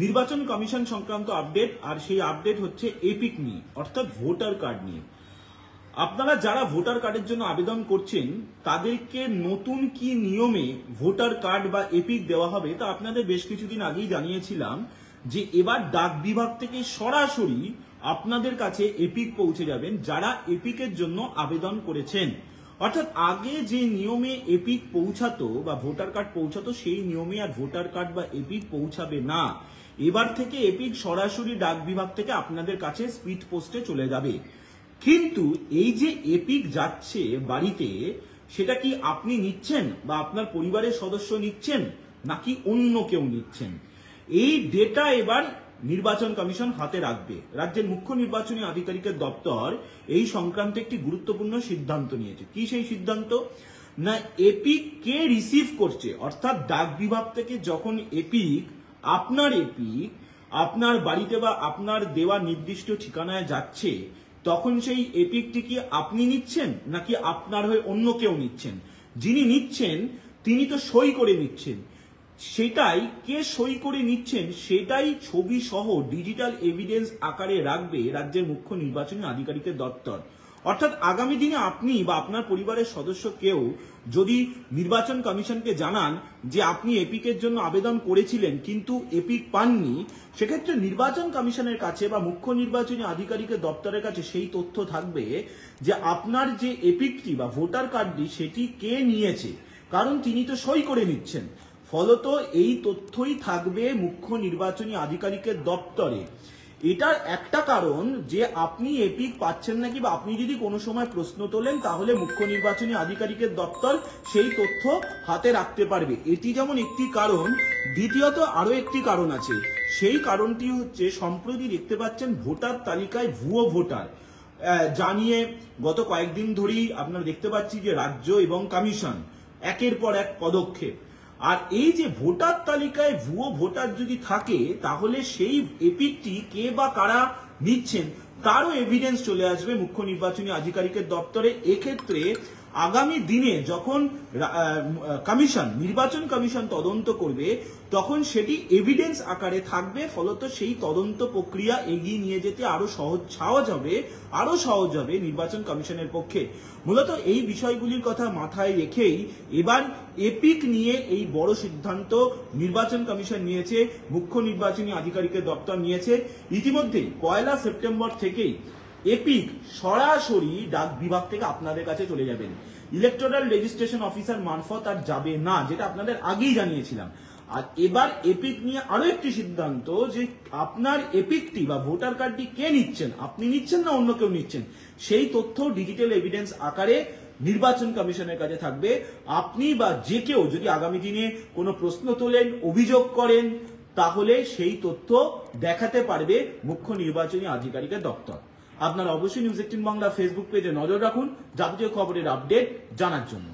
নির্বাচন কমিশন সংক্রান্ত আপডেট, আর সেই আপডেট হচ্ছে এপিক নিয়ে, অর্থাৎ ভোটার কার্ড নিয়ে। আপনারা যারা ভোটার কার্ডের জন্য আবেদন করছেন তাদেরকে নতুন কি নিয়মে ভোটার কার্ড বা এপিক দেওয়া হবে তা আপনাদের বেশ কিছুদিন আগেই জানিয়েছিলাম যে এবার ডাক বিভাগ থেকে সরাসরি আপনাদের কাছে এপিক পৌঁছে যাবেন যারা এপিকের জন্য আবেদন করেছেন। অর্থাৎ আগে যে নিয়মে এপিক পৌঁছাতো বা ভোটার কার্ড পৌঁছাতো সেই নিয়মে আর ভোটার কার্ড বা এপিক পৌঁছাবে না। এবার থেকে এপিক সরাসরি ডাক বিভাগ থেকে আপনাদের কাছে স্পিড পোস্টে চলে যাবে। কিন্তু এই যে এপিক যাচ্ছে বাড়িতে, সেটা কি আপনি নিচ্ছেন বা আপনার পরিবারের সদস্য নিচ্ছেন নাকি অন্য কেউ নিচ্ছেন, এই ডেটা এবার নির্বাচন কমিশন হাতে রাখবে। রাজ্যের মুখ্য নির্বাচনী আধিকারিকের দপ্তর এই সংক্রান্ত একটি গুরুত্বপূর্ণ সিদ্ধান্ত নিয়েছে। কি সেই সিদ্ধান্ত? না, এপিক কে রিসিভ করছে, অর্থাৎ ডাক বিভাগ থেকে যখন এপিক আপনার বাড়িতে বা আপনার দেওয়া নির্দিষ্ট ঠিকানায় যাচ্ছে, তখন সেই এপিকটি কি আপনি নিচ্ছেন নাকি আপনার হয়ে অন্য কেউ নিচ্ছেন? যিনি নিচ্ছেন তিনি তো সই করে নিচ্ছেন, সেটাই কে সই করে নিচ্ছেন সেটাই ছবি সহ ডিজিটাল এভিডেন্স আকারে রাখবে রাজ্যের মুখ্য নির্বাচনী আধিকারিকের দপ্তর। অর্থাৎ আগামী দিনে আপনি বা আপনার পরিবারের সদস্য কেউ যদি নির্বাচন কমিশনকে জানান যে আপনি এপিকের জন্য আবেদন করেছিলেন কিন্তু এপিক পাননি, সেক্ষেত্রে নির্বাচন কমিশনের কাছে বা মুখ্য নির্বাচনী আধিকারিকের দপ্তরের কাছে সেই তথ্য থাকবে যে আপনার যে এপিকটি বা ভোটার কার্ডটি সেটি কে নিয়েছে, কারণ তিনি তো সই করে নিচ্ছেন। ফলত এই তথ্যই থাকবে মুখ্য নির্বাচনী আধিকারিকের দপ্তরে। এটার একটা কারণ যে আপনি এপিক পাচ্ছেন নাকি বা আপনি যদি কোনো সময় প্রশ্ন তোলেন তাহলে মুখ্য নির্বাচনী আধিকারিকের দপ্তর সেই তথ্য হাতে রাখতে পারবে। এটি যেমন একটি কারণ, দ্বিতীয়ত আরো একটি কারণ আছে। সেই কারণটি হচ্ছে সম্প্রতি দেখতে পাচ্ছেন ভোটার তালিকায় ভুয়ো ভোটার জানিয়ে গত কয়েকদিন ধরেই আপনারা দেখতে পাচ্ছি যে রাজ্য এবং কমিশন একের পর এক পদক্ষেপ। আর এই যে ভোটার তালিকায় ভুয়ো ভোটার যদি থাকে তাহলে সেই এপিকটি কে বা কারা নিচ্ছেন তারও এভিডেন্স চলে আসবে মুখ্য নির্বাচনী আধিকারিকের দপ্তরে। এক্ষেত্রে আগামী দিনে যখন নির্বাচন কমিশন তদন্ত করবে তখন সেটি এভিডেন্স আকারে থাকবে, ফলত সেই তদন্ত প্রক্রিয়া এগিয়ে নিয়ে যেতে আরো সহজ হবে নির্বাচন কমিশনের পক্ষে। মূলত এই বিষয়গুলির কথা মাথায় রেখেই এবার এপিক নিয়ে এই বড় সিদ্ধান্ত নির্বাচন কমিশন নিয়েছে, মুখ্য নির্বাচনী আধিকারিকের দপ্তর নিয়েছে। ইতিমধ্যেই 1 সেপ্টেম্বর থেকেই এপিক সরাসরি ডাক বিভাগ থেকে আপনাদের কাছে চলে যাবেন, ইলেকটোরাল রেজিস্ট্রেশন অফিসার মারফত আর যাবে না, যেটা আপনাদের আগেই জানিয়েছিলাম। আর এবার এপিক নিয়ে আরো একটি সিদ্ধান্ত যে আপনার এপিকটি বা ভোটার কার্ডটি কে নিচ্ছেন, আপনি নিচ্ছেন না অন্য কেউ নিচ্ছেন, সেই তথ্য ডিজিটাল এভিডেন্স আকারে নির্বাচন কমিশনের কাছে থাকবে। আপনি বা যে কেউ যদি আগামী দিনে কোনো প্রশ্ন তোলেন, অভিযোগ করেন, তাহলে সেই তথ্য দেখাতে পারবে মুখ্য নির্বাচনী আধিকারিকের দপ্তর। আপনারা অবশ্যই নিউজ 18 বাংলা ফেসবুক পেজে নজর রাখুন যাবতীয় খবরের আপডেট জানার জন্য।